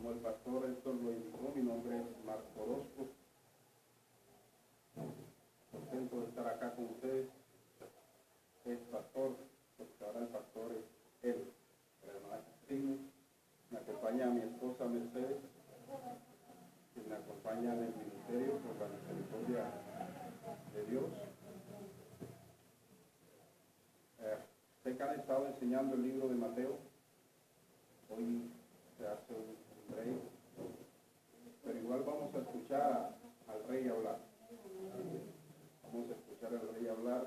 Como el pastor Héctor lo indicó, mi nombre es Marco Orozco. Contento de estar acá con ustedes. Es pastor, porque ahora el pastor es él, la hermana Cristina. Me acompaña mi esposa Mercedes, que me acompaña en el ministerio por la misericordia de Dios. Sé que han estado enseñando el libro de Mateo. Hoy se hace un break, pero igual vamos a escuchar al rey hablar. Vamos a escuchar al rey hablar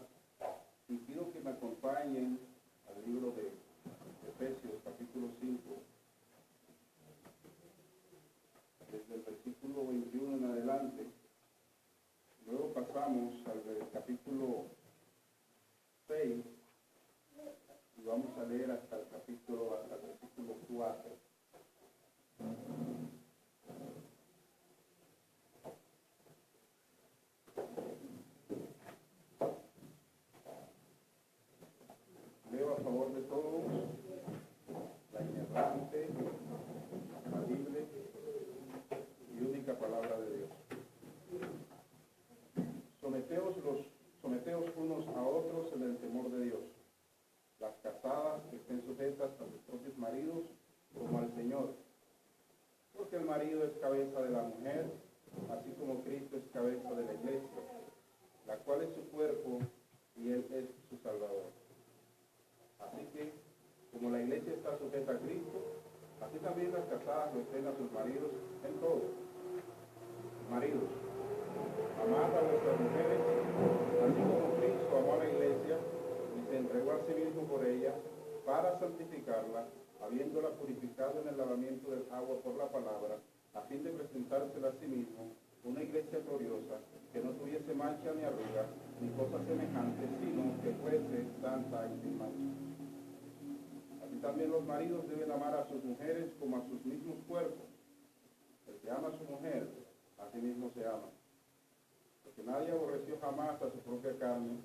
y pido que me acompañen al libro de Efesios, capítulo 5, desde el versículo 21 en adelante. Luego pasamos al capítulo 6 y vamos a leer hasta el versículo 4. Leo a favor de todos la inerrante, infalible y única palabra de Dios. Someteos unos a otros en el temor de Dios. Las casadas que estén sujetas a sus propios maridos como al Señor, porque el marido es cabeza de la mujer, así como Cristo es cabeza de la iglesia, la cual es su cuerpo y Él es su Salvador. Así que, como la iglesia está sujeta a Cristo, así también las casadas lo estén a sus maridos en todo. Maridos, amad a vuestras mujeres, así como Cristo amó a la iglesia y se entregó a sí mismo por ella para santificarla, habiéndola purificado en el lavamiento del agua por la palabra, a fin de presentársela a sí mismo una iglesia gloriosa, que no tuviese mancha ni arruga, ni cosa semejante, sino que fuese santa y sin mancha. Así también los maridos deben amar a sus mujeres como a sus mismos cuerpos. El que ama a su mujer, a sí mismo se ama. Porque nadie aborreció jamás a su propia carne,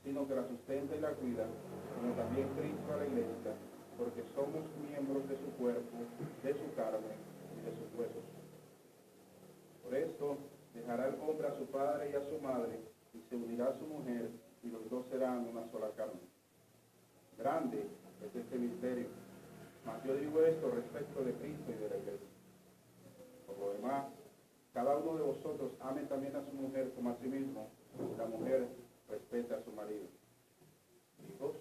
sino que la sustenta y la cuida, como también Cristo a la iglesia, porque somos miembros de su cuerpo, de su carne y de sus huesos. Por esto dejará el hombre a su padre y a su madre, y se unirá a su mujer, y los dos serán una sola carne. Grande es este misterio, mas yo digo esto respecto de Cristo y de la iglesia. Por lo demás, cada uno de vosotros ame también a su mujer como a sí mismo, y la mujer respete a su marido. Hijos,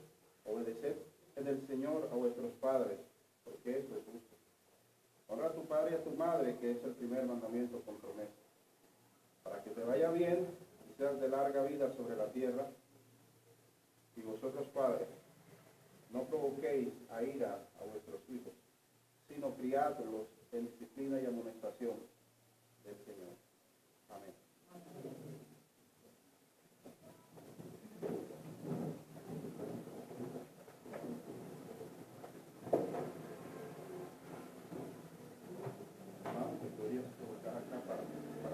obedeced en el Señor a vuestros padres, porque eso es justo. Honra a tu padre y a tu madre, que es el primer mandamiento con promesa, para que te vaya bien y seas de larga vida sobre la tierra. Y vosotros, padres, no provoquéis a ira a vuestros hijos, sino criadlos en disciplina y amonestación del Señor. Amén. Podrías colocar acá para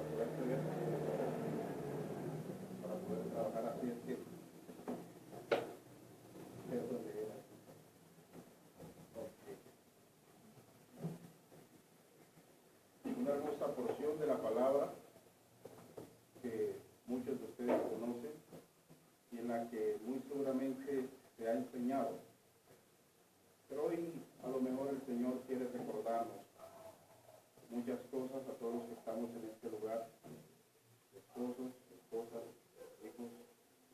poder ver, para poder trabajar así, es que es donde era. Okay. Una hermosa porción de la palabra que muchos de ustedes conocen y en la que muy seguramente se ha enseñado. Pero hoy a lo mejor el Señor quiere recordarnos muchas cosas a todos los que estamos en este lugar, esposos, esposas, hijos,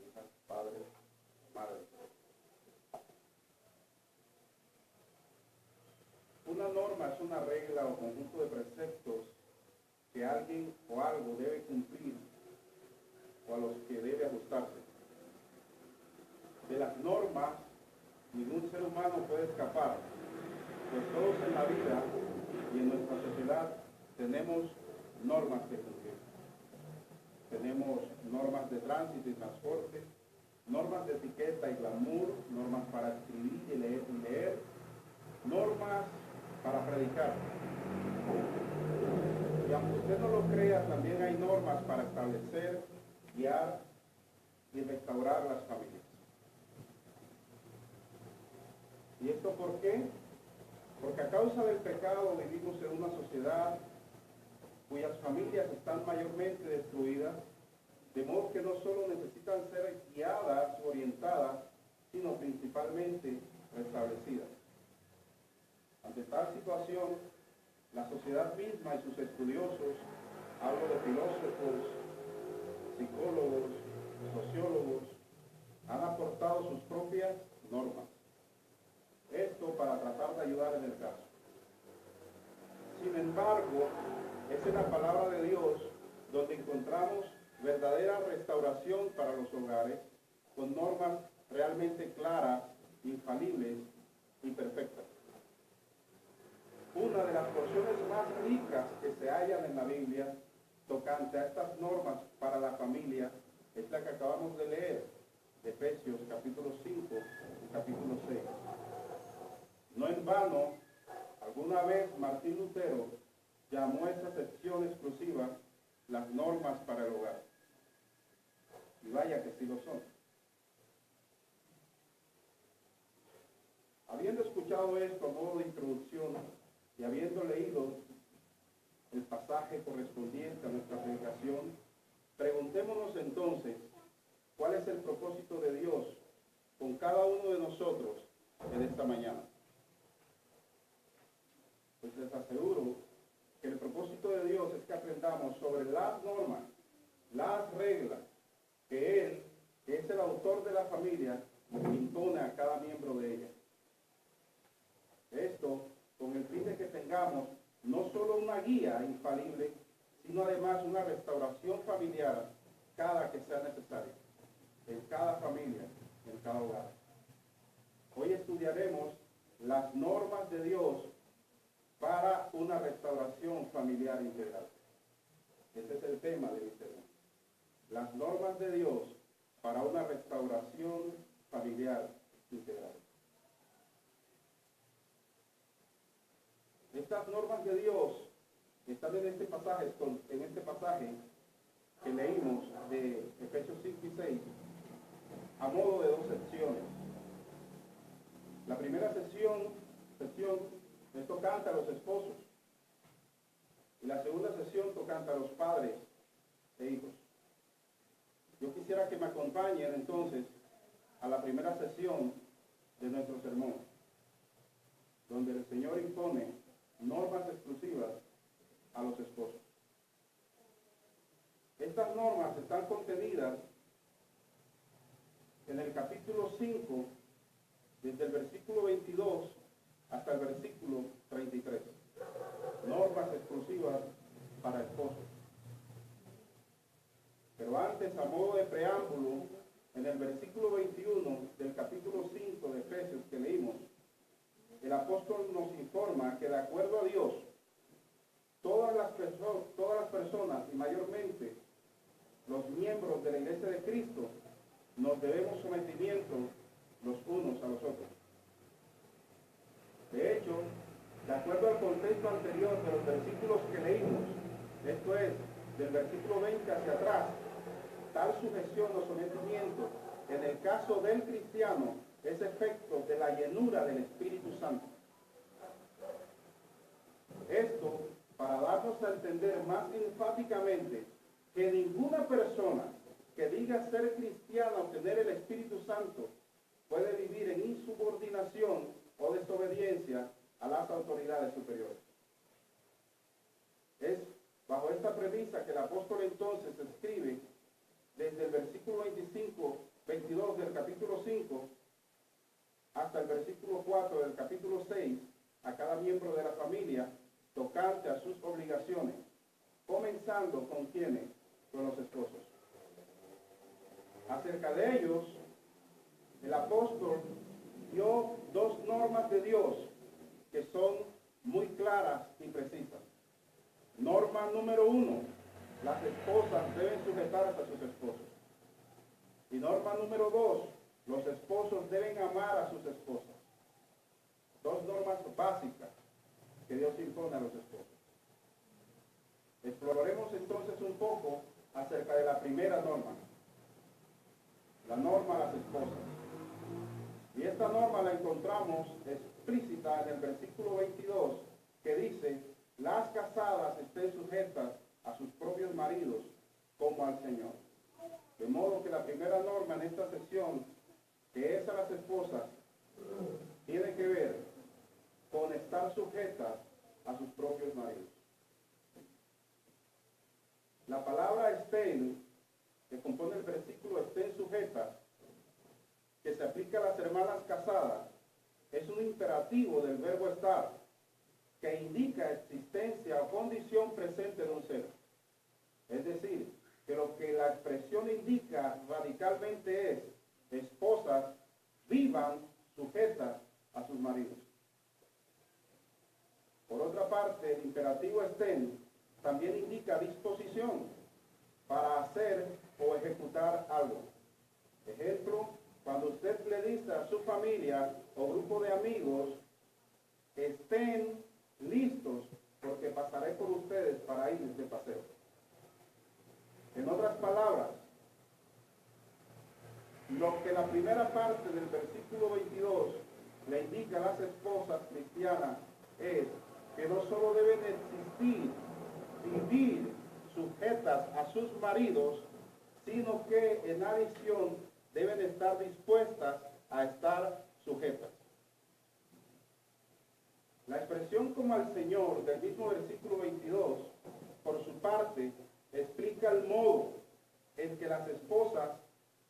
hijas, padres, madres. Una norma es una regla o conjunto de preceptos que alguien o algo debe cumplir o a los que debe ajustarse. De las normas, ningún ser humano puede escapar, pues todos en la vida y en nuestra sociedad tenemos normas que cumplir. Tenemos normas de tránsito y transporte, normas de etiqueta y glamour, normas para escribir y leer, normas para predicar. Y aunque usted no lo crea, también hay normas para establecer, guiar y restaurar las familias. ¿Y esto por qué? Porque a causa del pecado vivimos en una sociedad sociedad cuyas familias están mayormente destruidas, de modo que no solo necesitan ser guiadas o orientadas, sino principalmente restablecidas. Ante tal situación, la sociedad misma y sus estudiosos, hablo de filósofos, psicólogos, sociólogos, han aportado sus propias normas. Esto para tratar de ayudar en el caso. Sin embargo, es en la palabra de Dios donde encontramos verdadera restauración para los hogares, con normas realmente claras, infalibles y perfectas. Una de las porciones más ricas que se hallan en la Biblia tocante a estas normas para la familia es la que acabamos de leer, de Efesios capítulo 5 y capítulo 6. No en vano, alguna vez Martín Lutero llamó a esta sección exclusiva las normas para el hogar. Y vaya que sí lo son. Habiendo escuchado esto a modo de introducción y habiendo leído el pasaje correspondiente a nuestra predicación, preguntémonos entonces, ¿cuál es el propósito de Dios con cada uno de nosotros en esta mañana? Pues les aseguro que el propósito de Dios es que aprendamos sobre las normas, las reglas que Él, que es el autor de la familia, impone a cada miembro de ella. Esto con el fin de que tengamos no solo una guía infalible, sino además una restauración familiar cada que sea necesaria, en cada familia, en cada hogar. Hoy estudiaremos las normas de Dios para una restauración familiar integral. Ese es el tema de mi sermón. Las normas de Dios para una restauración familiar integral. Estas normas de Dios están en este pasaje que leímos de Efesios 5 y 6, a modo de dos secciones. La primera sección es tocante a los esposos, y la segunda sección tocante a los padres e hijos. Yo quisiera que me acompañen entonces a la primera sección de nuestro sermón, donde el Señor impone normas exclusivas a los esposos. Estas normas están contenidas en el capítulo 5, desde el versículo 22 hasta el versículo 33. Normas exclusivas para esposos. Pero antes, a modo de preámbulo, en el versículo 21 del capítulo 5 de Efesios que leímos, el apóstol nos informa que de acuerdo a Dios, todas las personas y mayormente los miembros de la Iglesia de Cristo nos debemos sometimiento los unos a los otros. De hecho, de acuerdo al contexto anterior de los versículos que leímos, esto es, del versículo 20 hacia atrás, tal sujeción o sometimiento en el caso del cristiano es efecto de la llenura del Espíritu Santo. Esto para darnos a entender más enfáticamente que ninguna persona que diga ser cristiana o tener el Espíritu Santo puede vivir en insubordinación o desobediencia a las autoridades superiores. Es bajo esta premisa que el apóstol entonces escribe desde el versículo 22 del capítulo 5 hasta el versículo 4 del capítulo 6 a cada miembro de la familia tocante a sus obligaciones, comenzando con quienes, con los esposos. Acerca de ellos, el apóstol dio dos normas de Dios que son muy claras y precisas. Norma número 1, las esposas deben sujetarse a sus esposos. Y norma número 2, los esposos deben amar a sus esposas. Dos normas básicas que Dios impone a los esposos. Exploraremos entonces un poco acerca de la primera norma, la norma a las esposas. Y esta norma la encontramos explícita en el versículo 22, que dice: las casadas estén, que compone el versículo estén sujetas, que se aplica a las hermanas casadas, es un imperativo del verbo estar, que indica existencia o condición presente de un ser. Es decir, que lo que la expresión indica radicalmente es: esposas, vivan sujetas a sus maridos. Por otra parte, el imperativo estén también indica disposición para hacer o ejecutar algo. Ejemplo, cuando usted le dice a su familia o grupo de amigos: estén listos porque pasaré por ustedes para ir de paseo. En otras palabras, lo que la primera parte del versículo 22 le indica a las esposas cristianas es que no solo deben existir, vivir sujetas a sus maridos, sino que en adición deben estar dispuestas a estar sujetas. La expresión como al Señor del mismo versículo 22, por su parte, explica el modo en que las esposas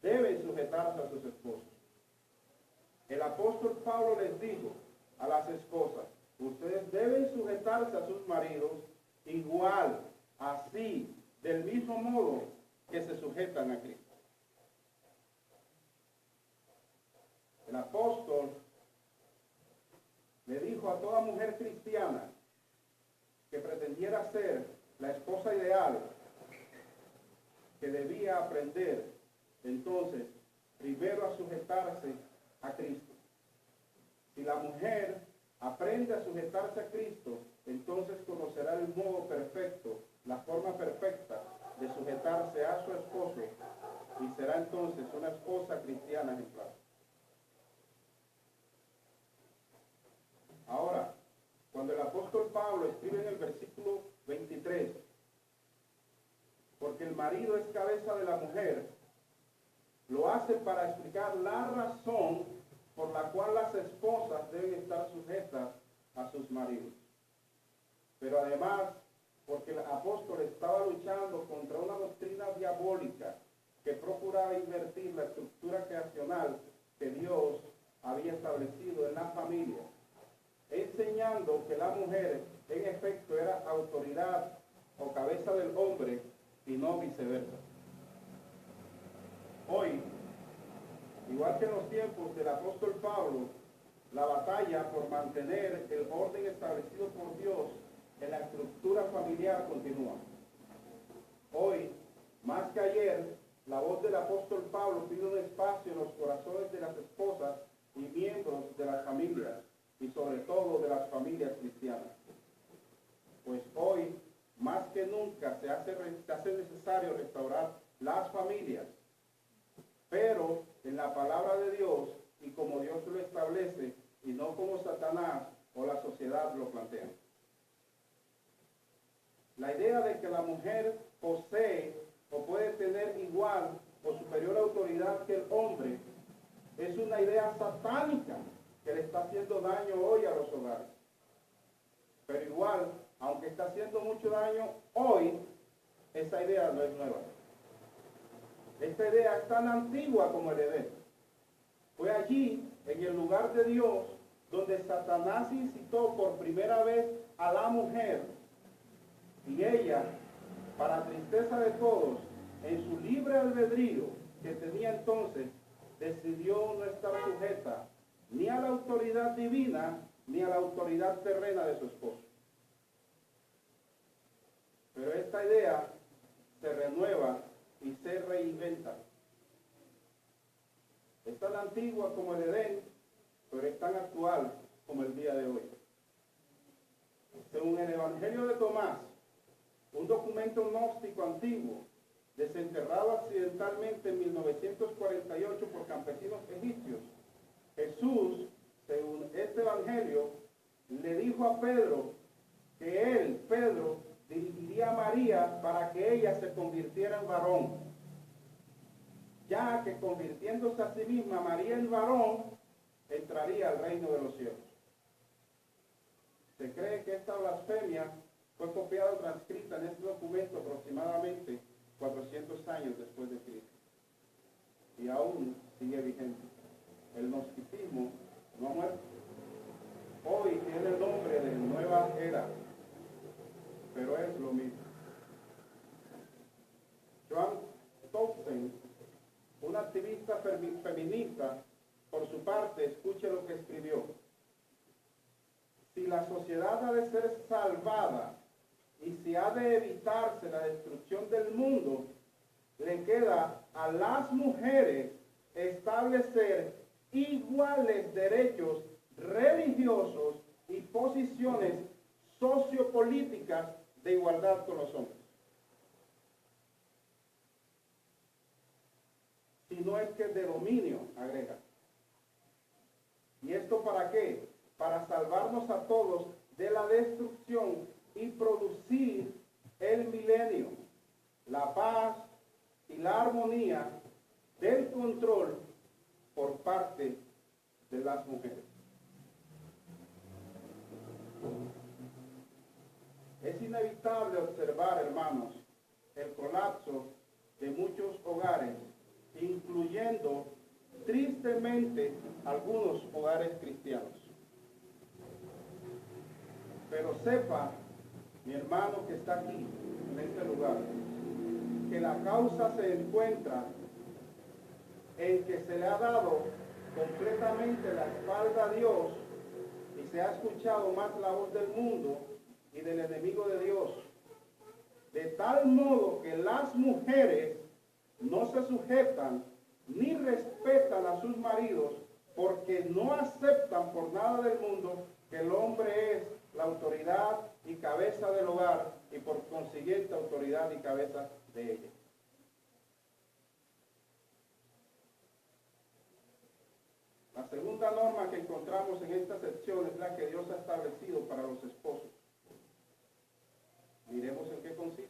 deben sujetarse a sus esposos. El apóstol Pablo les dijo a las esposas: ustedes deben sujetarse a sus maridos igual, así, del mismo modo que se sujetan a Cristo. El apóstol le dijo a toda mujer cristiana que pretendiera ser la esposa ideal que debía aprender entonces primero a sujetarse a Cristo. Si la mujer aprende a sujetarse a Cristo, entonces conocerá el modo perfecto, la forma perfecta de sujetarse a su esposo, y será entonces una esposa cristiana ejemplar. Ahora, cuando el apóstol Pablo escribe en el versículo 23, porque el marido es cabeza de la mujer, lo hace para explicar la razón por la cual las esposas deben estar sujetas a sus maridos. Pero además, porque el apóstol estaba luchando contra una doctrina diabólica que procuraba invertir la estructura creacional que Dios había establecido en la familia, enseñando que la mujer en efecto era autoridad o cabeza del hombre y no viceversa. Hoy, igual que en los tiempos del apóstol Pablo, la batalla por mantener el orden establecido por Dios en la estructura familiar continúa. Hoy, más que ayer, la voz del apóstol Pablo pide un espacio en los corazones de las esposas y miembros de las familias, y sobre todo de las familias cristianas. Pues hoy, más que nunca, se hace necesario restaurar las familias, pero en la palabra de Dios y como Dios lo establece, y no como Satanás o la sociedad lo plantean. La idea de que la mujer posee o puede tener igual o superior autoridad que el hombre es una idea satánica que le está haciendo daño hoy a los hogares. Pero igual, aunque está haciendo mucho daño hoy, esa idea no es nueva. Esta idea es tan antigua como el Edén. Fue allí, en el lugar de Dios, donde Satanás incitó por primera vez a la mujer, y ella, para tristeza de todos, en su libre albedrío que tenía entonces, decidió no estar sujeta ni a la autoridad divina ni a la autoridad terrena de su esposo. Pero esta idea se renueva y se reinventa. Es tan antigua como el Edén, pero es tan actual como el día de hoy. Según el Evangelio de Tomás, un documento gnóstico antiguo, desenterrado accidentalmente en 1948 por campesinos egipcios, Jesús, según este Evangelio, le dijo a Pedro que él, Pedro, dirigiría a María para que ella se convirtiera en varón, ya que convirtiéndose a sí misma María en varón, entraría al reino de los cielos. Se cree que esta blasfemia fue copiada o transcrita en este documento aproximadamente 400 años después de Cristo. Y aún sigue vigente. El gnosticismo no ha muerto. Hoy tiene el nombre de nueva era, pero es lo mismo. Joan Townsend, una activista feminista, por su parte, escuche lo que escribió. Si la sociedad ha de ser salvada y si ha de evitarse la destrucción del mundo, le queda a las mujeres establecer iguales derechos religiosos y posiciones sociopolíticas de igualdad con los hombres. Si no es que de dominio, agrega. ¿Y esto para qué? Para salvarnos a todos de la destrucción y producir el milenio, la paz y la armonía del control por parte de las mujeres. Es inevitable observar, hermanos, el colapso de muchos hogares, incluyendo tristemente algunos hogares cristianos. Pero sepa, mi hermano que está aquí, en este lugar, que la causa se encuentra en que se le ha dado completamente la espalda a Dios y se ha escuchado más la voz del mundo y del enemigo de Dios. De tal modo que las mujeres no se sujetan ni respetan a sus maridos porque no aceptan por nada del mundo que el hombre es la autoridad y cabeza del hogar y por consiguiente autoridad y cabeza de ella. La segunda norma que encontramos en esta sección es la que Dios ha establecido para los esposos. Miremos en qué consiste.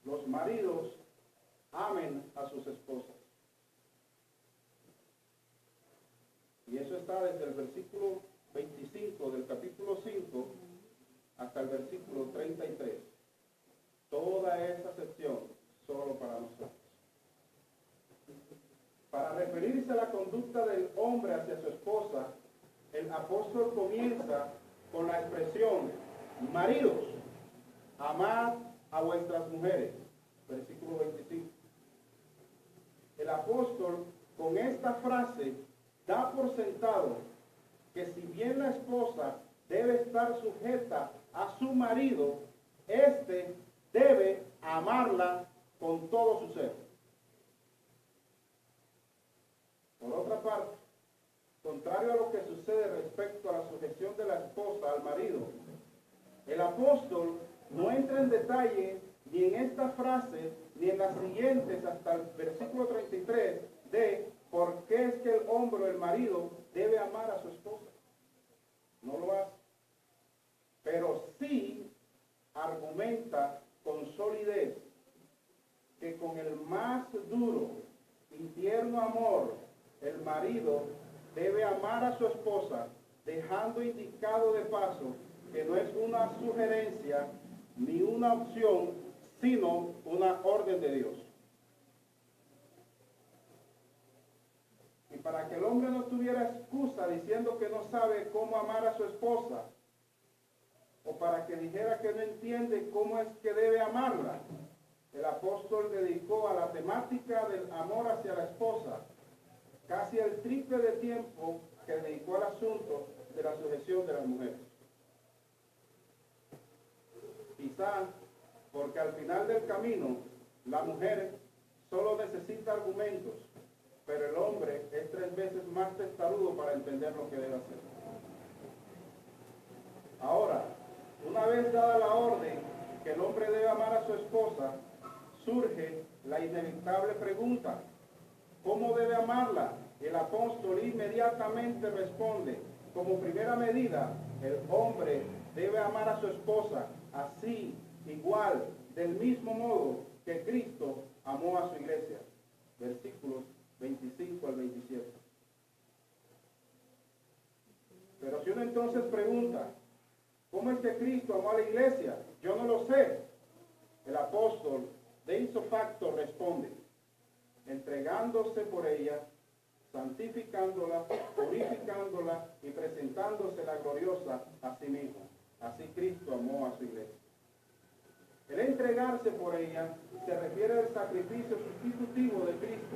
Los maridos amen a sus esposas. Y eso está desde el versículo 25 del capítulo 5 hasta el versículo 33. Toda esa sección solo para nosotros. Para referirse a la conducta del hombre hacia su esposa, el apóstol comienza con la expresión: maridos, amad a vuestras mujeres. Versículo 25. El apóstol con esta frase da por sentado que si bien la esposa debe estar sujeta a su marido, éste debe amarla con todo su ser. Por otra parte, contrario a lo que sucede respecto a la sujeción de la esposa al marido, el apóstol no entra en detalle ni en esta frase ni en las siguientes hasta el versículo 33 de por qué es que el hombre o el marido debe amar a su esposa. No lo hace. Pero sí argumenta con solidez que con el más duro y tierno amor el marido debe amar a su esposa, dejando indicado de paso que no es una sugerencia ni una opción, sino una orden de Dios. Y para que el hombre no tuviera excusa diciendo que no sabe cómo amar a su esposa, o para que dijera que no entiende cómo es que debe amarla, el apóstol dedicó a la temática del amor hacia la esposa casi el triple de tiempo que dedicó al asunto de la sujeción de las mujeres. Quizá porque al final del camino la mujer solo necesita argumentos, pero el hombre es 3 veces más testarudo para entender lo que debe hacer. Ahora, una vez dada la orden que el hombre debe amar a su esposa, surge la inevitable pregunta: ¿cómo debe amarla? El apóstol inmediatamente responde: como primera medida, el hombre debe amar a su esposa así, igual, del mismo modo que Cristo amó a su iglesia. Versículos 25 al 27. Pero si uno entonces pregunta: ¿cómo es que Cristo amó a la iglesia? Yo no lo sé. el apóstol de ipso facto responde, entregándose por ella, santificándola, purificándola y presentándosela gloriosa a sí mismo. Así Cristo amó a su iglesia. El entregarse por ella se refiere al sacrificio sustitutivo de Cristo.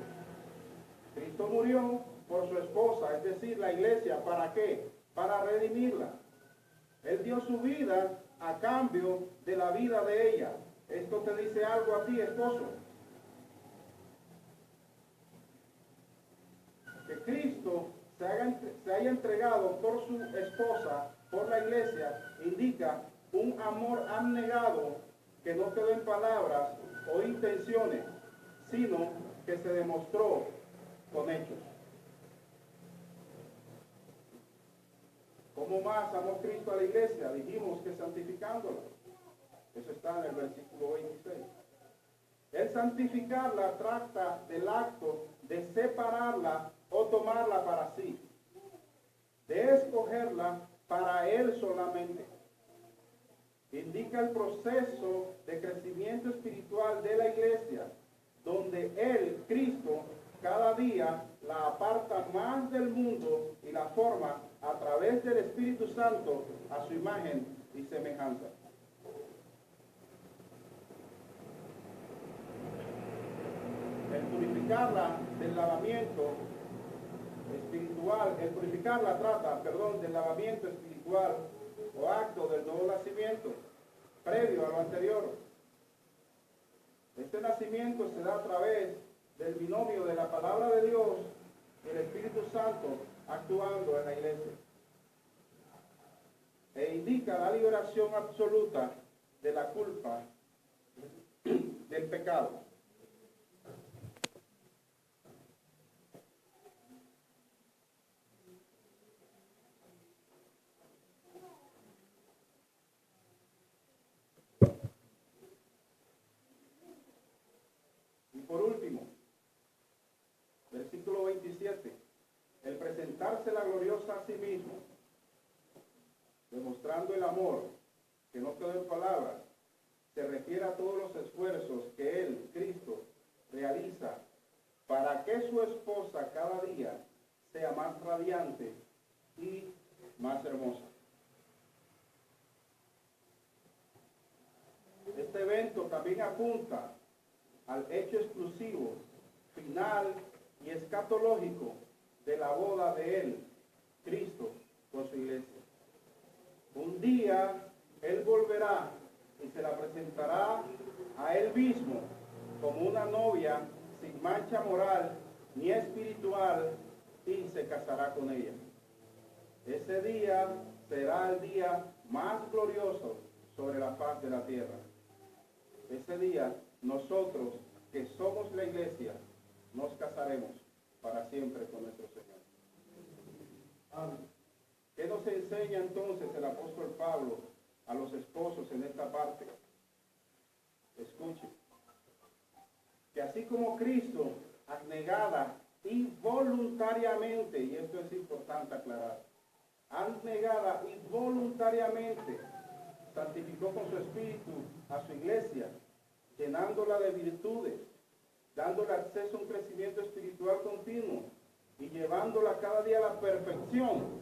Cristo murió por su esposa, es decir, la iglesia. ¿Para qué? Para redimirla. Él dio su vida a cambio de la vida de ella. Esto te dice algo a ti, esposo. Que Cristo se haya entregado por su esposa, por la iglesia, indica un amor abnegado que no quedó en palabras o intenciones, sino que se demostró con hechos. ¿Cómo más amó Cristo a la iglesia? Dijimos que santificándola. Eso está en el versículo 26. El santificarla trata del acto de separarla o tomarla para sí, de escogerla para Él solamente. Indica el proceso de crecimiento espiritual de la iglesia, donde Él, Cristo, cada día la aparta más del mundo y la forma a través del Espíritu Santo a su imagen y semejanza. El purificarla del lavamiento espiritual, el purificarla trata, del lavamiento espiritual o acto del nuevo nacimiento, previo a lo anterior. Este nacimiento se da a través del binomio de la palabra de Dios y el Espíritu Santo actuando en la iglesia. E indica la liberación absoluta de la culpa del pecado. Por último, versículo 27, el presentarse la gloriosa a sí mismo, demostrando el amor, que no quedó en palabras, se refiere a todos los esfuerzos que Él, Cristo, realiza para que su esposa cada día sea más radiante y más hermosa. Este evento también apunta al hecho exclusivo, final y escatológico de la boda de Él, Cristo, con su iglesia. Un día Él volverá y se la presentará a Él mismo como una novia sin mancha moral ni espiritual y se casará con ella. Ese día será el día más glorioso sobre la faz de la tierra. Ese día nosotros, que somos la iglesia, nos casaremos para siempre con nuestro Señor. Amén. ¿Qué nos enseña entonces el apóstol Pablo a los esposos en esta parte? Escuchen. Que así como Cristo, abnegada y voluntariamente, y esto es importante aclarar, abnegada y voluntariamente santificó con su espíritu a su iglesia, llenándola de virtudes, dándole acceso a un crecimiento espiritual continuo y llevándola cada día a la perfección.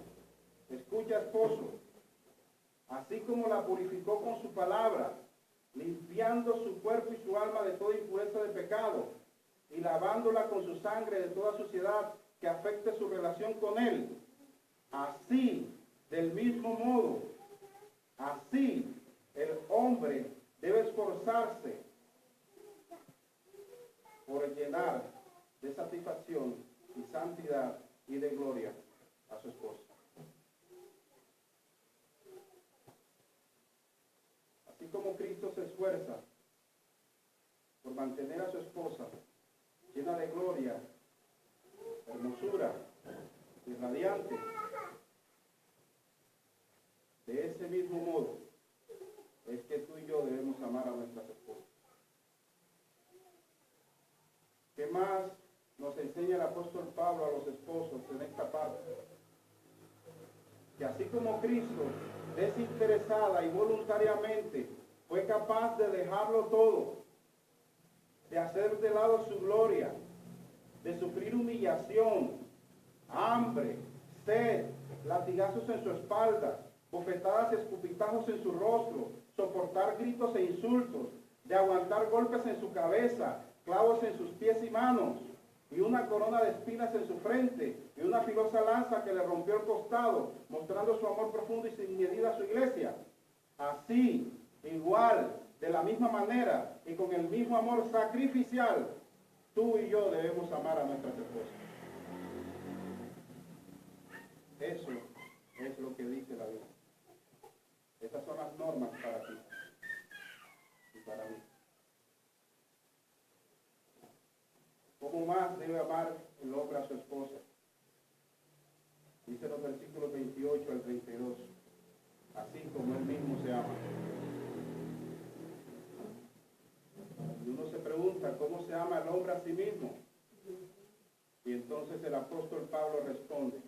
Escucha, esposo, así como la purificó con su palabra, limpiando su cuerpo y su alma de toda impureza de pecado y lavándola con su sangre de toda suciedad que afecte su relación con Él. Así, del mismo modo, así el hombre debe esforzarse por llenar de satisfacción y santidad y de gloria a su esposa. Así como Cristo se esfuerza por mantener a su esposa llena de gloria, hermosura y radiante, de ese mismo modo es que tú y yo debemos amar a nuestras esposas. ¿Qué más nos enseña el apóstol Pablo a los esposos en esta parte? Que así como Cristo desinteresada y voluntariamente fue capaz de dejarlo todo, de hacer de lado su gloria, de sufrir humillación, hambre, sed, latigazos en su espalda, bofetadas y escupitajos en su rostro, soportar gritos e insultos, de aguantar golpes en su cabeza, clavos en sus pies y manos, y una corona de espinas en su frente, y una filosa lanza que le rompió el costado, mostrando su amor profundo y sin medida a su iglesia. Así, igual, de la misma manera, y con el mismo amor sacrificial, tú y yo debemos amar a nuestras esposas. Eso es lo que dice la Biblia. Estas son las normas para ti y para mí. ¿Cómo más debe amar el hombre a su esposa? Dice los versículos 28 al 32. Así como él mismo se ama. Y uno se pregunta, ¿cómo se ama el hombre a sí mismo? Y entonces el apóstol Pablo responde,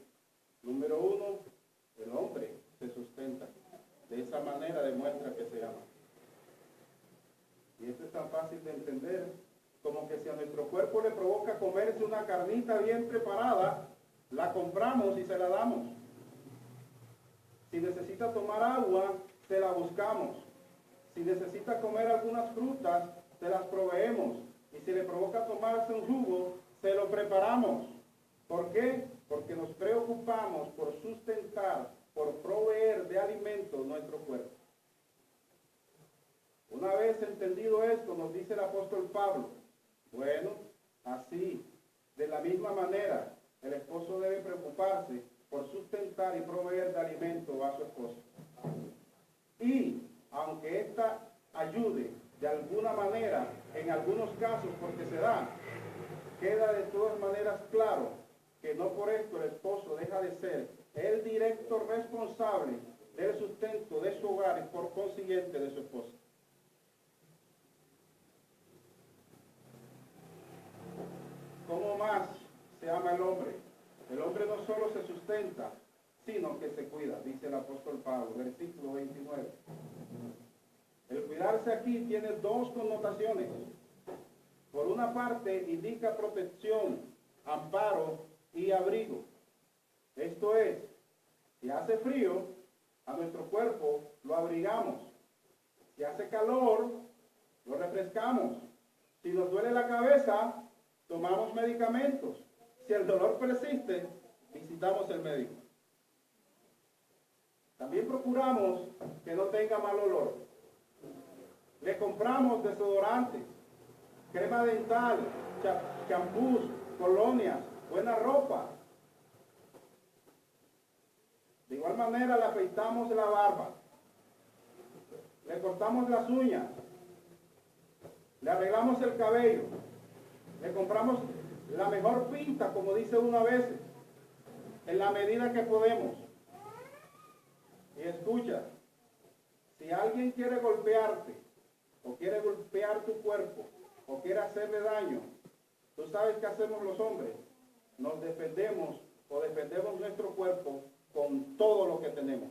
número 1, el hombre se sustenta. De esa manera demuestra que se ama. Y esto es tan fácil de entender como que si a nuestro cuerpo le provoca comerse una carnita bien preparada, la compramos y se la damos. Si necesita tomar agua, se la buscamos. Si necesita comer algunas frutas, se las proveemos. Y si le provoca tomarse un jugo, se lo preparamos. ¿Por qué? Porque nos preocupamos por sustentar, por proveer de alimento nuestro cuerpo. Una vez entendido esto, nos dice el apóstol Pablo, bueno, así, de la misma manera, el esposo debe preocuparse por sustentar y proveer de alimento a su esposa. Y, aunque ésta ayude de alguna manera, en algunos casos porque se da, queda de todas maneras claro que no por esto el esposo deja de ser el directo responsable del sustento de su hogar y por consiguiente de su esposa. ¿Cómo más se ama el hombre? El hombre no solo se sustenta, sino que se cuida, dice el apóstol Pablo, versículo 29. El cuidarse aquí tiene dos connotaciones. Por una parte, indica protección, amparo y abrigo. Esto es, si hace frío, a nuestro cuerpo lo abrigamos. Si hace calor, lo refrescamos. Si nos duele la cabeza, tomamos medicamentos. Si el dolor persiste, visitamos el médico. También procuramos que no tenga mal olor. Le compramos desodorantes, crema dental, champús, colonias, buena ropa. De igual manera le afeitamos la barba, le cortamos las uñas, le arreglamos el cabello, le compramos la mejor pinta, como dice uno a veces, en la medida que podemos. Y escucha, si alguien quiere golpearte, o quiere golpear tu cuerpo, o quiere hacerle daño, tú sabes qué hacemos los hombres. Nos defendemos o defendemos nuestro cuerpo con todo lo que tenemos.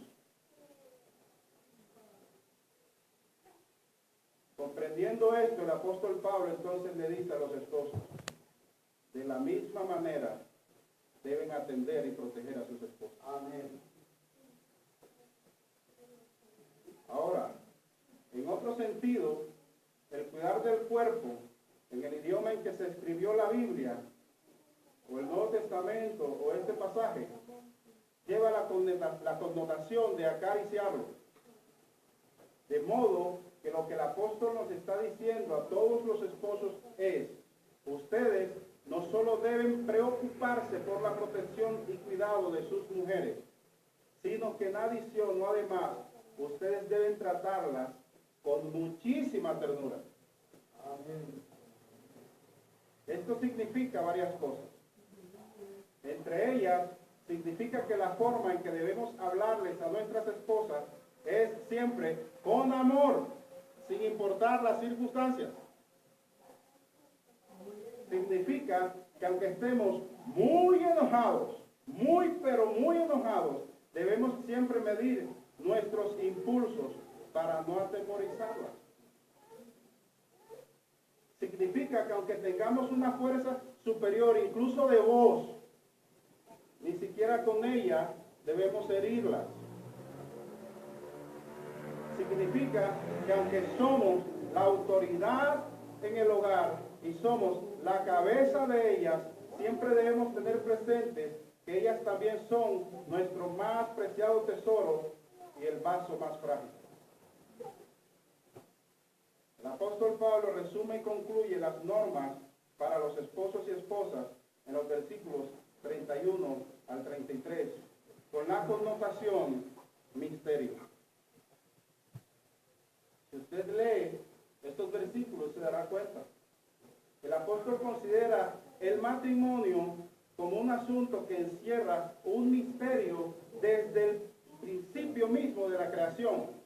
Comprendiendo esto, el apóstol Pablo entonces le dice a los esposos, de la misma manera deben atender y proteger a sus esposas. Amén. Ahora, en otro sentido, el cuidar del cuerpo, en el idioma en que se escribió la Biblia, o el Nuevo Testamento, o este pasaje, lleva la connotación de acariciarlo. De modo que lo que el apóstol nos está diciendo a todos los esposos es, ustedes no solo deben preocuparse por la protección y cuidado de sus mujeres, sino que en adición o además, ustedes deben tratarlas con muchísima ternura. Amén. Esto significa varias cosas. Entre ellas, significa que la forma en que debemos hablarles a nuestras esposas es siempre con amor, sin importar las circunstancias. Significa que aunque estemos muy enojados, pero muy enojados, debemos siempre medir nuestros impulsos para no atemorizarlas. Significa que aunque tengamos una fuerza superior, incluso de voz, ni siquiera con ella debemos herirlas. Significa que aunque somos la autoridad en el hogar y somos la cabeza de ellas, siempre debemos tener presente que ellas también son nuestro más preciado tesoro y el vaso más frágil. El apóstol Pablo resume y concluye las normas para los esposos y esposas en los versículos 31 al 33 con la connotación misterio. Si usted lee estos versículos se dará cuenta. El apóstol considera el matrimonio como un asunto que encierra un misterio desde el principio mismo de la creación,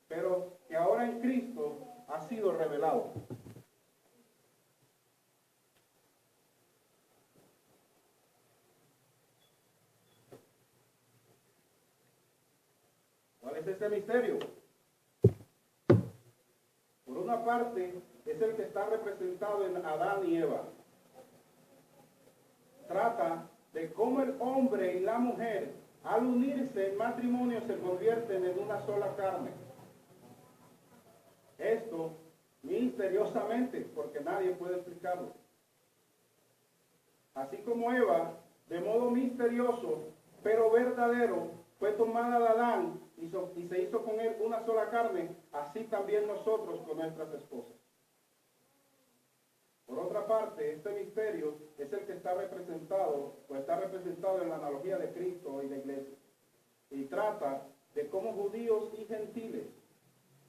pero que ahora en Cristo ha sido revelado. ¿Cuál es ese misterio? Por una parte, es el que está representado en Adán y Eva. Trata de cómo el hombre y la mujer, al unirse en matrimonio, se convierten en una sola carne. Esto misteriosamente, porque nadie puede explicarlo. Así como Eva, de modo misterioso, pero verdadero, fue tomada de Adán y se hizo con él una sola carne, así también nosotros con nuestras esposas. Por otra parte, este misterio es el que está representado en la analogía de Cristo y la iglesia. Y trata de cómo judíos y gentiles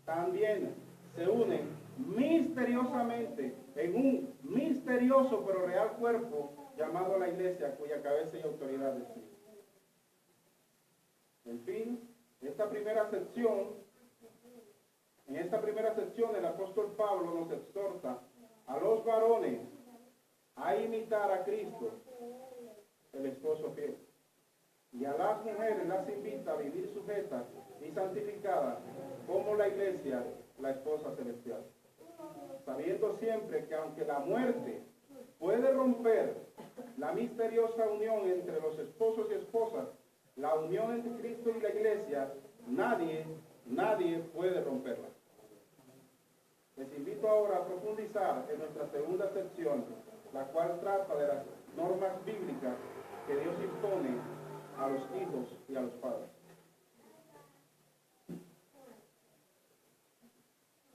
también se unen misteriosamente en un misterioso pero real cuerpo llamado la iglesia, cuya cabeza y autoridad es Cristo. En fin, en esta primera sección el apóstol Pablo nos exhorta a los varones a imitar a Cristo, el esposo fiel. Y a las mujeres las invita a vivir sujetas y santificadas como la iglesia, la esposa celestial. Sabiendo siempre que aunque la muerte puede romper la misteriosa unión entre los esposos y esposas, la unión entre Cristo y la iglesia, nadie puede romperla. Les invito ahora a profundizar en nuestra segunda sección, la cual trata de las normas bíblicas que Dios impone a los hijos y a los padres.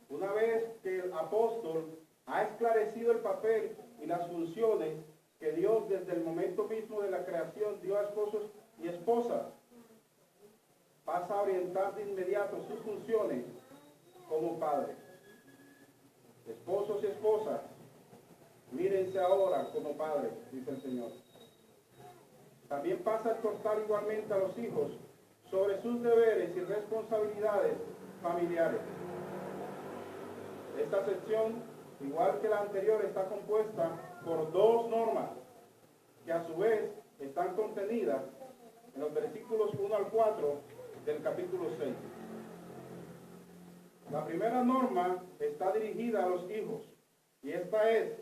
Una vez que el apóstol ha esclarecido el papel y las funciones que Dios desde el momento mismo de la creación dio a esposos y esposas, pasa a orientar de inmediato sus funciones como padres. Esposos y esposas, mírense ahora como padres, dice el Señor. También pasa a exhortar igualmente a los hijos sobre sus deberes y responsabilidades familiares. Esta sección, igual que la anterior, está compuesta por dos normas que a su vez están contenidas en los versículos 1 al 4 del capítulo 6. La primera norma está dirigida a los hijos y esta es: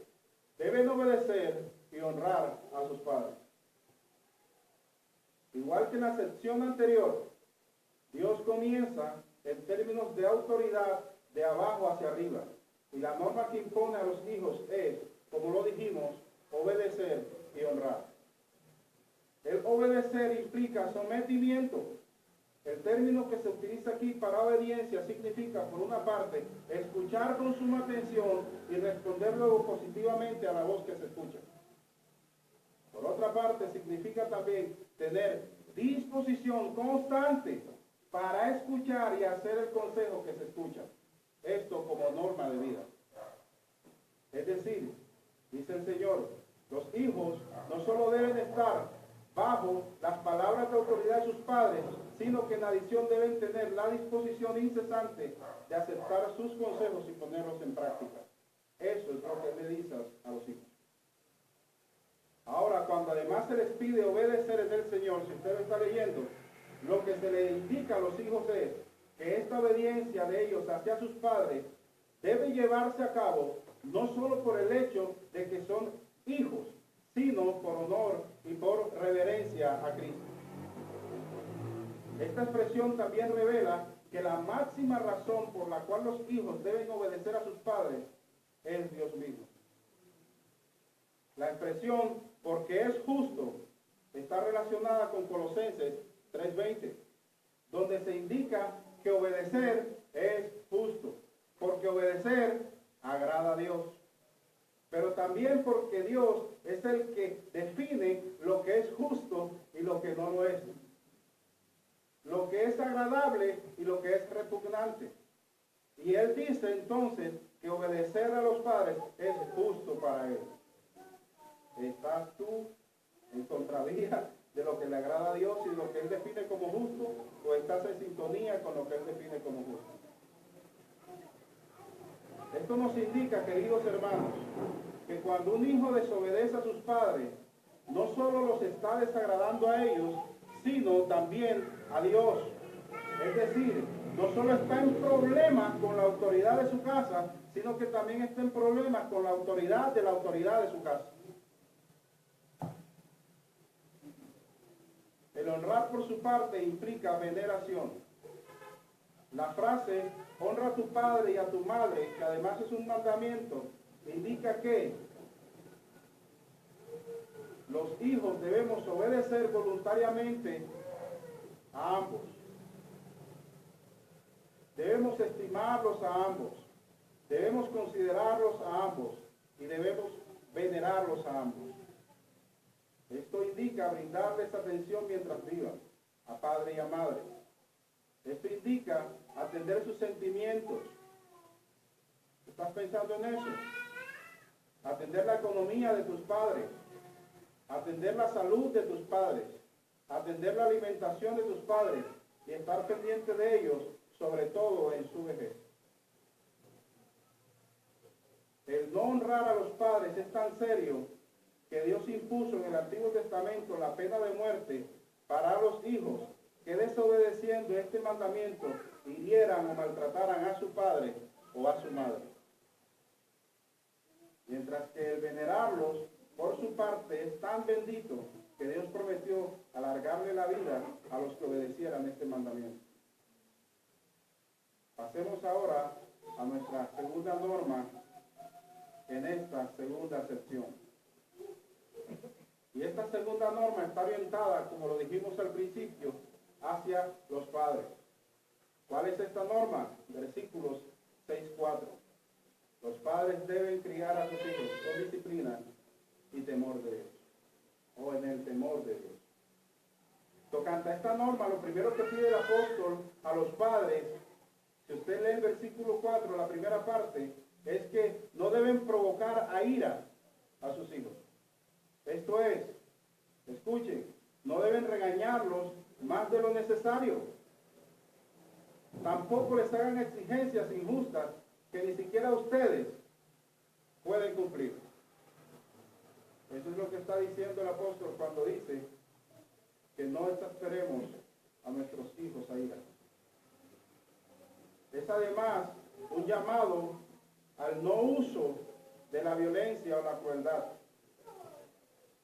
deben obedecer y honrar a sus padres. Igual que en la sección anterior, Dios comienza en términos de autoridad de abajo hacia arriba. Y la norma que impone a los hijos es, como lo dijimos, obedecer y honrar. El obedecer implica sometimiento. El término que se utiliza aquí para obediencia significa, por una parte, escuchar con suma atención y responder luego positivamente a la voz que se escucha. Por otra parte, significa también tener disposición constante para escuchar y hacer el consejo que se escucha. Esto como norma de vida. Es decir, dice el Señor, los hijos no solo deben estar bajo las palabras de autoridad de sus padres, sino que en adición deben tener la disposición incesante de aceptar sus consejos y ponerlos en práctica. Eso es lo que Él le dice a los hijos. Ahora, cuando además se les pide obedecer en el Señor, si usted lo está leyendo, lo que se le indica a los hijos es que esta obediencia de ellos hacia sus padres debe llevarse a cabo no solo por el hecho de que son hijos, sino por honor y por reverencia a Cristo. Esta expresión también revela que la máxima razón por la cual los hijos deben obedecer a sus padres es Dios mismo. La expresión porque es justo está relacionada con Colosenses 3:20, donde se indica que obedecer es justo, porque obedecer agrada a Dios, pero también porque Dios es el que define lo que es justo y lo que no lo es, lo que es agradable y lo que es repugnante. Y Él dice entonces que obedecer a los padres es justo para Él. ¿Estás tú en contravía de lo que le agrada a Dios y lo que Él define como justo, o estás en sintonía con lo que Él define como justo? Esto nos indica, queridos hermanos, que cuando un hijo desobedece a sus padres, no solo los está desagradando a ellos, sino también a Dios. Es decir, no solo está en problemas con la autoridad de su casa, sino que también está en problemas con la autoridad de su casa. El honrar por su parte implica veneración. La frase, honra a tu padre y a tu madre, que además es un mandamiento, indica que los hijos debemos obedecer voluntariamente a ambos. Debemos estimarlos a ambos. Debemos considerarlos a ambos. Y debemos venerarlos a ambos. Esto indica brindarles atención mientras vivan, a padre y a madre. Esto indica atender sus sentimientos. ¿Estás pensando en eso? Atender la economía de tus padres, atender la salud de tus padres, atender la alimentación de tus padres y estar pendiente de ellos, sobre todo en su vejez. El no honrar a los padres es tan serio que Dios impuso en el Antiguo Testamento la pena de muerte para los hijos que, desobedeciendo este mandamiento, hirieran o maltrataran a su padre o a su madre. Mientras que el venerarlos, por su parte, es tan bendito que Dios prometió alargarle la vida a los que obedecieran este mandamiento. Pasemos ahora a nuestra segunda norma en esta segunda sección. Y esta segunda norma está orientada, como lo dijimos al principio, hacia los padres. ¿Cuál es esta norma? Versículos 6:4. Los padres deben criar a sus hijos con disciplina y temor de Dios, o en el temor de Dios. Tocante a esta norma, lo primero que pide el apóstol a los padres, si usted lee el versículo 4, la primera parte, es que no deben provocar a ira a sus hijos. Esto es, escuchen, no deben regañarlos más de lo necesario. Tampoco les hagan exigencias injustas que ni siquiera ustedes pueden cumplir. Eso es lo que está diciendo el apóstol cuando dice que no exasperemos a nuestros hijos a ira. Es además un llamado al no uso de la violencia o la crueldad,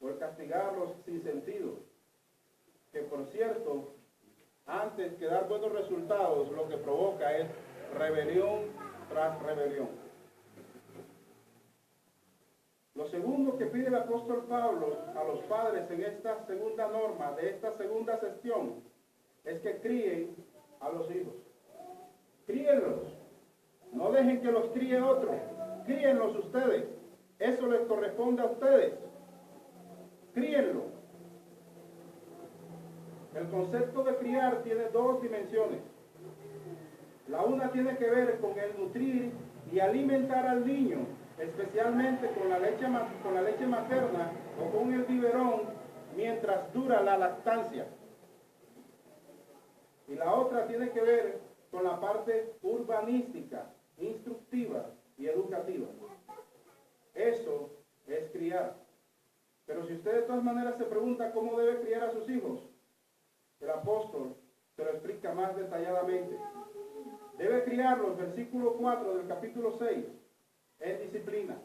por castigarlos sin sentido, que por cierto, antes que dar buenos resultados, lo que provoca es rebelión tras rebelión. Lo segundo que pide el apóstol Pablo a los padres en esta segunda norma de esta segunda sección es que críen a los hijos. Críenlos. No dejen que los críe otro. Críenlos ustedes. Eso les corresponde a ustedes. Críenlo. El concepto de criar tiene dos dimensiones. La una tiene que ver con el nutrir y alimentar al niño, especialmente con la leche materna o con el biberón mientras dura la lactancia. Y la otra tiene que ver con la parte urbanística, instructiva y educativa. Eso es criar. Pero si usted de todas maneras se pregunta cómo debe criar a sus hijos, el apóstol se lo explica más detalladamente. criarlos, versículo 4 del capítulo 6, en disciplina.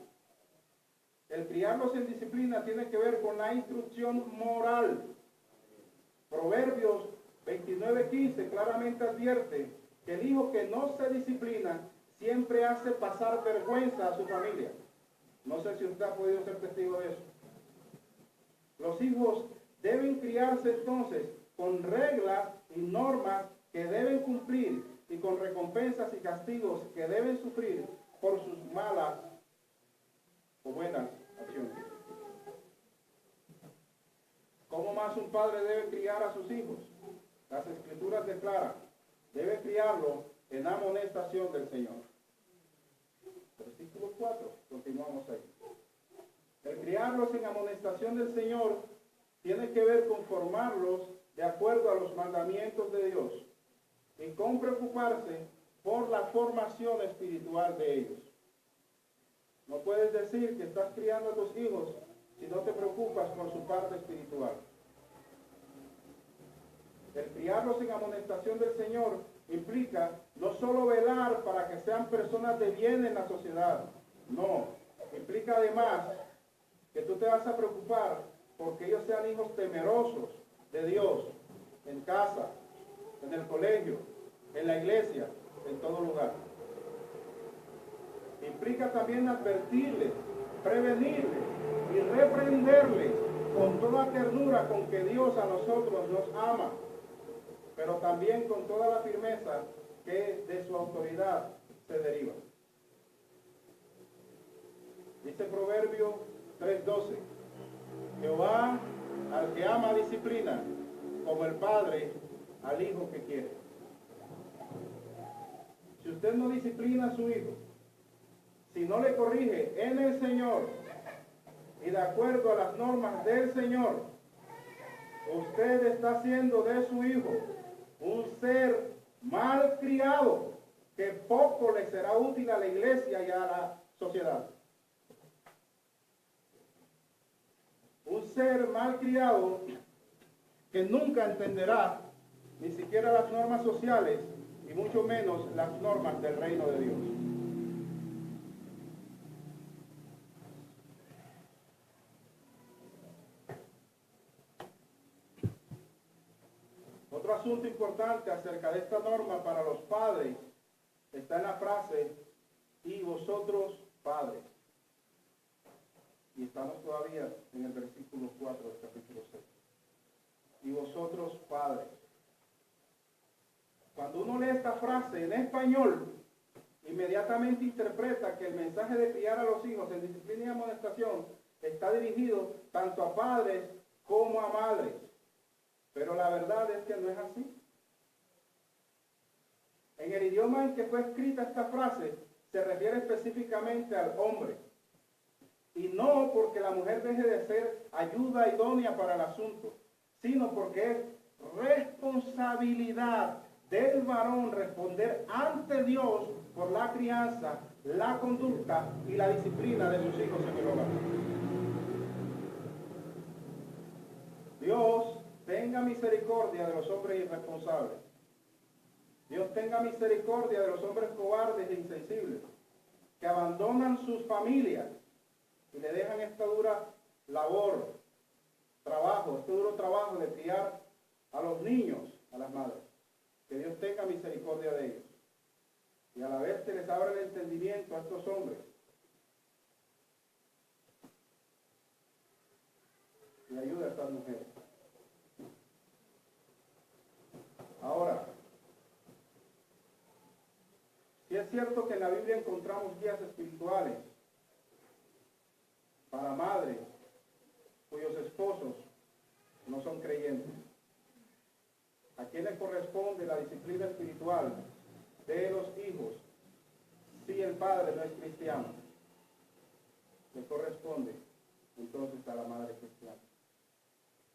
El criarlos en disciplina tiene que ver con la instrucción moral. Proverbios 29:15 claramente advierte que el hijo que no se disciplina siempre hace pasar vergüenza a su familia. No sé si usted ha podido ser testigo de eso. Los hijos deben criarse entonces con reglas y normas que deben cumplir y con recompensas y castigos que deben sufrir por sus malas o buenas acciones. ¿Cómo más un padre debe criar a sus hijos? Las Escrituras declaran, debe criarlo en amonestación del Señor. Versículo 4, continuamos ahí. El criarlos en amonestación del Señor tiene que ver con formarlos de acuerdo a los mandamientos de Dios y con preocuparse por la formación espiritual de ellos. No puedes decir que estás criando a tus hijos si no te preocupas por su parte espiritual. El criarlos en amonestación del Señor implica no solo velar para que sean personas de bien en la sociedad, no, implica además que tú te vas a preocupar porque ellos sean hijos temerosos de Dios, en casa, en el colegio, en la iglesia, en todo lugar. Implica también advertirles, prevenirles y reprenderles con toda ternura con que Dios a nosotros nos ama, pero también con toda la firmeza que de su autoridad se deriva. Dice Proverbio 3:12, Jehová al que ama disciplina, como el padre al hijo que quiere. Si usted no disciplina a su hijo, si no le corrige en el Señor y de acuerdo a las normas del Señor, usted está haciendo de su hijo un ser mal criado que poco le será útil a la iglesia y a la sociedad. Un ser mal criado que nunca entenderá ni siquiera las normas sociales y mucho menos las normas del reino de Dios. Otro asunto importante acerca de esta norma para los padres está en la frase, y vosotros padres. Y estamos todavía en el versículo 4 del capítulo 6. Y vosotros padres. Cuando uno lee esta frase en español, inmediatamente interpreta que el mensaje de criar a los hijos en disciplina y amonestación está dirigido tanto a padres como a madres. Pero la verdad es que no es así. En el idioma en que fue escrita esta frase, se refiere específicamente al hombre. Y no porque la mujer deje de ser ayuda idónea para el asunto, sino porque es responsabilidad del varón responder ante Dios por la crianza, la conducta y la disciplina de sus hijos en el hogar. Dios tenga misericordia de los hombres irresponsables. Dios tenga misericordia de los hombres cobardes e insensibles, que abandonan sus familias y le dejan esta dura labor, trabajo, este duro trabajo de criar a los niños, a las madres. Que Dios tenga misericordia de ellos. Y a la vez que les abra el entendimiento a estos hombres. Y ayuda a estas mujeres. Ahora, si es cierto que en la Biblia encontramos guías espirituales para madres cuyos esposos no son creyentes, ¿a quién le corresponde la disciplina espiritual de los hijos si el padre no es cristiano? Le corresponde entonces a la madre cristiana.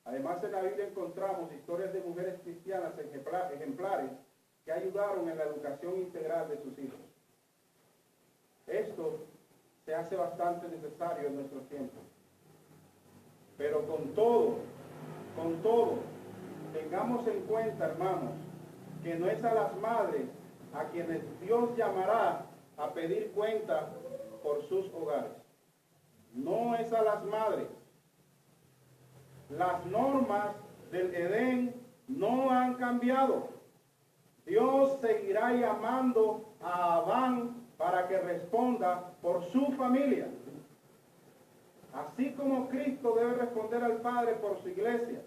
Además, en la Biblia encontramos historias de mujeres cristianas ejemplares que ayudaron en la educación integral de sus hijos. Esto se hace bastante necesario en nuestros tiempos. Pero con todo, tengamos en cuenta, hermanos, que no es a las madres a quienes Dios llamará a pedir cuenta por sus hogares. No es a las madres. Las normas del Edén no han cambiado. Dios seguirá llamando a Adán para que responda por su familia. Así como Cristo debe responder al Padre por su iglesia.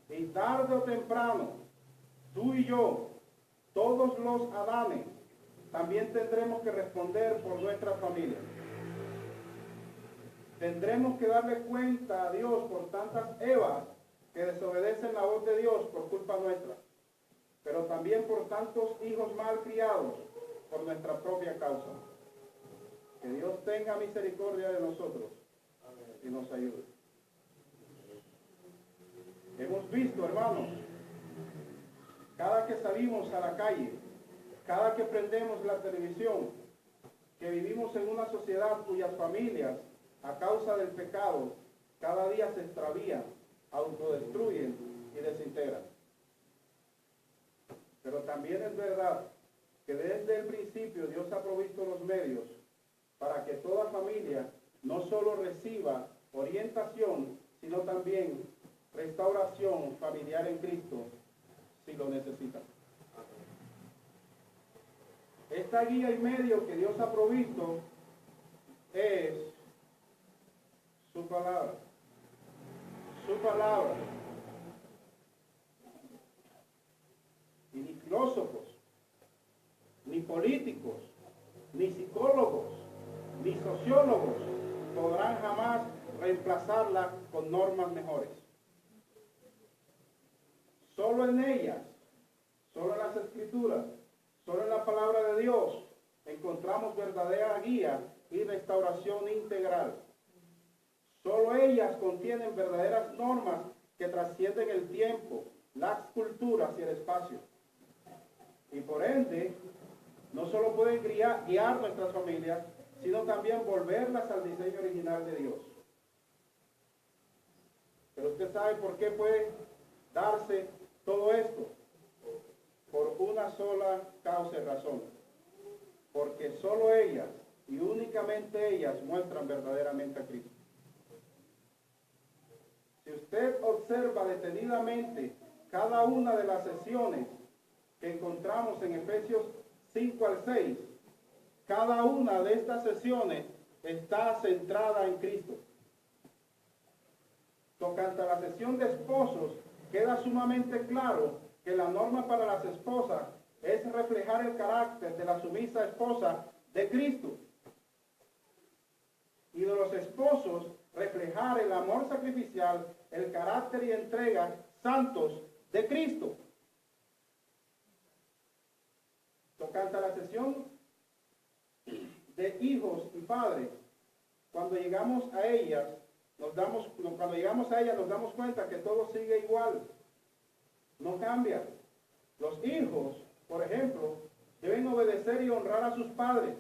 Y tarde o temprano, tú y yo, todos los Adanes, también tendremos que responder por nuestra familia. Tendremos que darle cuenta a Dios por tantas Evas que desobedecen la voz de Dios por culpa nuestra, pero también por tantos hijos mal criados por nuestra propia causa. Que Dios tenga misericordia de nosotros y nos ayude. Hemos visto, hermanos, cada que salimos a la calle, cada que prendemos la televisión, que vivimos en una sociedad cuyas familias, a causa del pecado, cada día se extravían, autodestruyen y desintegran. Pero también es verdad que desde el principio Dios ha provisto los medios para que toda familia no solo reciba orientación, sino también restauración familiar en Cristo, si lo necesita. Esta guía y medio que Dios ha provisto es su palabra. Su palabra. Y ni filósofos, ni políticos, ni psicólogos, ni sociólogos podrán jamás reemplazarla con normas mejores. Solo en ellas, solo en las Escrituras, solo en la palabra de Dios encontramos verdadera guía y restauración integral. Solo ellas contienen verdaderas normas que trascienden el tiempo, las culturas y el espacio. Y por ende, no solo pueden guiar nuestras familias, sino también volverlas al diseño original de Dios. Pero usted sabe por qué puede darse todo esto. Por una sola causa y razón. Porque solo ellas y únicamente ellas muestran verdaderamente a Cristo. Si usted observa detenidamente cada una de las sesiones que encontramos en Efesios 5 al 6, cada una de estas sesiones está centrada en Cristo. Tocante a la sesión de esposos, queda sumamente claro que la norma para las esposas es reflejar el carácter de la sumisa esposa de Cristo. Y de los esposos, reflejar el amor sacrificial, el carácter y entrega santos de Cristo. Tocante a la sesión de hijos y padres, cuando llegamos a ellas nos damos cuenta que todo sigue igual, no cambia. Los hijos, por ejemplo, deben obedecer y honrar a sus padres,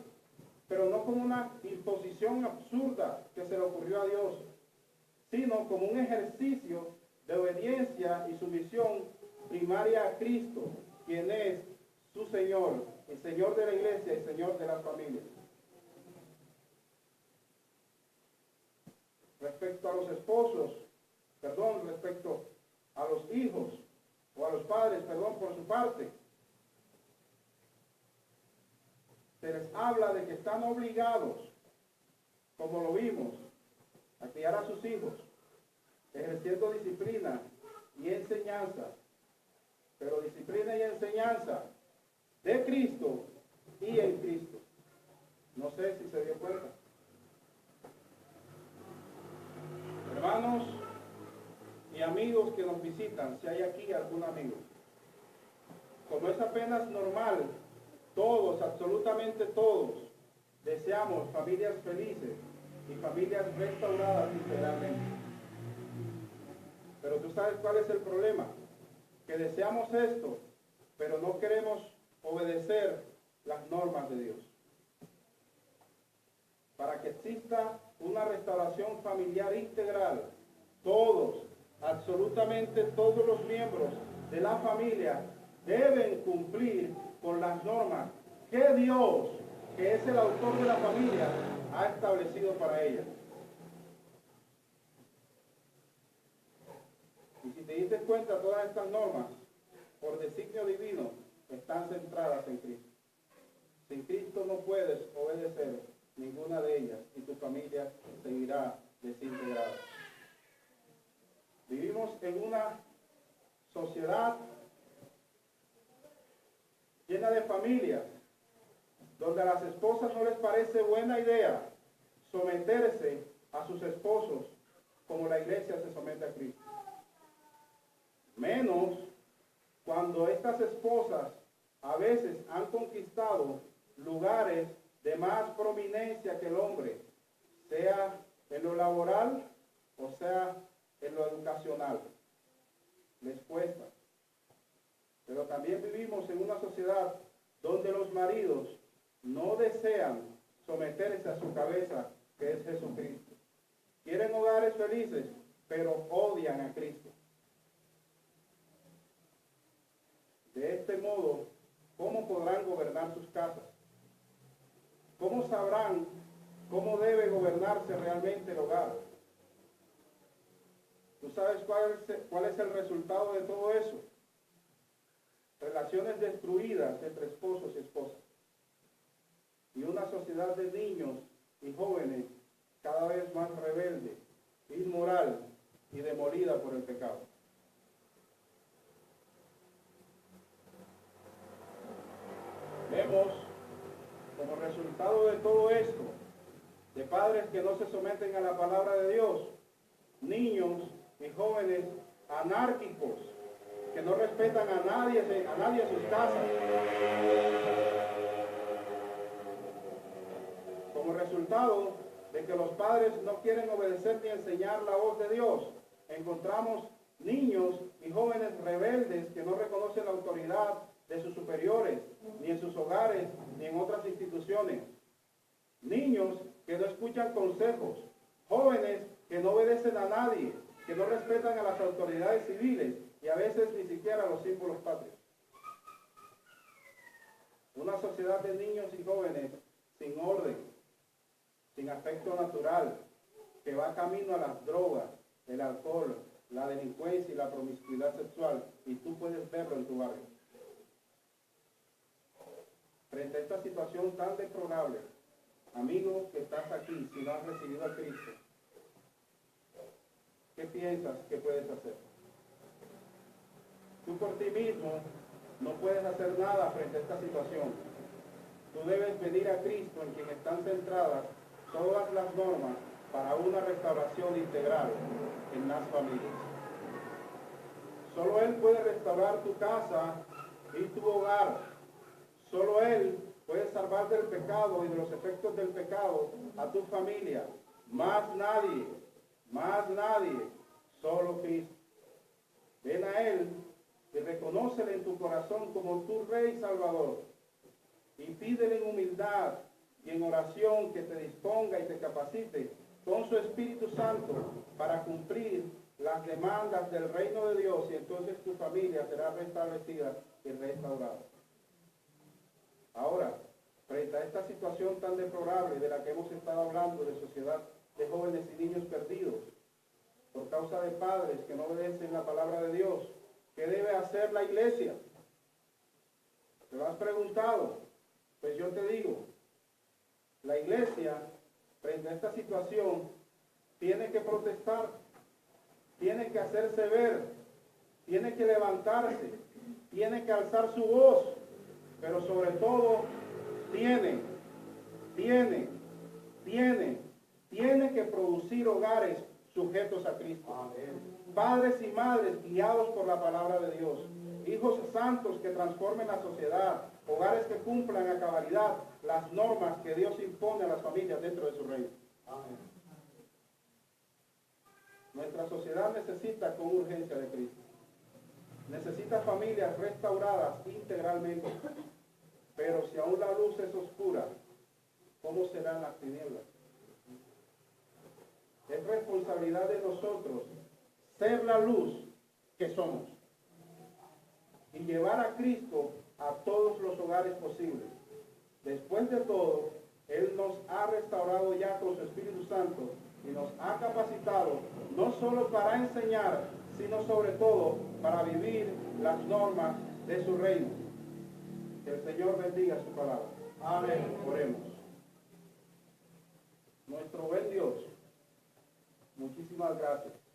pero no como una imposición absurda que se le ocurrió a Dios, sino como un ejercicio de obediencia y sumisión primaria a Cristo, quien es su Señor, el Señor de la iglesia y Señor de las familias. Respecto a los esposos, respecto a los hijos, o a los padres, por su parte, se les habla de que están obligados, como lo vimos, a criar a sus hijos, ejerciendo disciplina y enseñanza, pero disciplina y enseñanza de Cristo y en Cristo. No sé si se dio cuenta. Hermanos y amigos que nos visitan, si hay aquí algún amigo, como es apenas normal, todos, absolutamente todos, deseamos familias felices y familias restauradas integralmente. Pero tú sabes cuál es el problema, que deseamos esto, pero no queremos obedecer las normas de Dios. Para que exista una restauración familiar integral, todos, absolutamente todos los miembros de la familia deben cumplir con las normas que Dios, que es el autor de la familia, ha establecido para ella. Y si te diste cuenta, todas estas normas, por designio divino, están centradas en Cristo. Sin Cristo no puedes obedecer ninguna de ellas y tu familia seguirá desintegrada. Vivimos en una sociedad llena de familias donde a las esposas no les parece buena idea someterse a sus esposos como la iglesia se somete a Cristo. Menos cuando estas esposas a veces han conquistado lugares de más prominencia que el hombre, sea en lo laboral o sea en lo educacional. Les cuesta. Pero también vivimos en una sociedad donde los maridos no desean someterse a su cabeza, que es Jesucristo. Quieren hogares felices, pero odian a Cristo. De este modo, ¿cómo podrán gobernar sus casas? ¿Cómo sabrán cómo debe gobernarse realmente el hogar? ¿Tú sabes cuál es el resultado de todo eso? Relaciones destruidas entre esposos y esposas. Y una sociedad de niños y jóvenes cada vez más rebelde, inmoral y demolida por el pecado. Vemos como resultado de todo esto, de padres que no se someten a la palabra de Dios, niños y jóvenes anárquicos, que no respetan a nadie en sus casas. Como resultado de que los padres no quieren obedecer ni enseñar la voz de Dios, encontramos niños y jóvenes rebeldes que no reconocen la autoridad de sus superiores, ni en sus hogares, ni en otras instituciones. Niños que no escuchan consejos, jóvenes que no obedecen a nadie, que no respetan a las autoridades civiles y a veces ni siquiera a los símbolos patrios. Una sociedad de niños y jóvenes sin orden, sin afecto natural, que va camino a las drogas, el alcohol, la delincuencia y la promiscuidad sexual, y tú puedes verlo en tu barrio. Frente a esta situación tan deplorable, amigo que estás aquí, si no has recibido a Cristo, ¿qué piensas que puedes hacer? Tú por ti mismo no puedes hacer nada frente a esta situación. Tú debes venir a Cristo, en quien están centradas todas las normas para una restauración integral en las familias. Solo Él puede restaurar tu casa y tu hogar. Solo Él puede salvar del pecado y de los efectos del pecado a tu familia. Más nadie, solo Cristo. Ven a Él y reconócele en tu corazón como tu Rey Salvador. Y pídele en humildad y en oración que te disponga y te capacite con su Espíritu Santo para cumplir las demandas del reino de Dios, y entonces tu familia será restablecida y restaurada. Ahora, frente a esta situación tan deplorable de la que hemos estado hablando, de sociedad de jóvenes y niños perdidos, por causa de padres que no obedecen la palabra de Dios, ¿qué debe hacer la iglesia? ¿Te lo has preguntado? Pues yo te digo, la iglesia, frente a esta situación, tiene que protestar, tiene que hacerse ver, tiene que levantarse, tiene que alzar su voz, pero sobre todo tiene que producir hogares sujetos a Cristo. Amén. Padres y madres guiados por la palabra de Dios. Hijos santos que transformen la sociedad. Hogares que cumplan a cabalidad las normas que Dios impone a las familias dentro de su reino. Amén. Nuestra sociedad necesita con urgencia de Cristo. Necesita familias restauradas integralmente. Pero si aún la luz es oscura, ¿cómo serán las tinieblas? Es responsabilidad de nosotros ser la luz que somos y llevar a Cristo a todos los hogares posibles. Después de todo, Él nos ha restaurado ya con su Espíritu Santo y nos ha capacitado no solo para enseñar, sino sobre todo para vivir las normas de su reino. Que el Señor bendiga su palabra. Amén. Oremos. Nuestro buen Dios, muchísimas gracias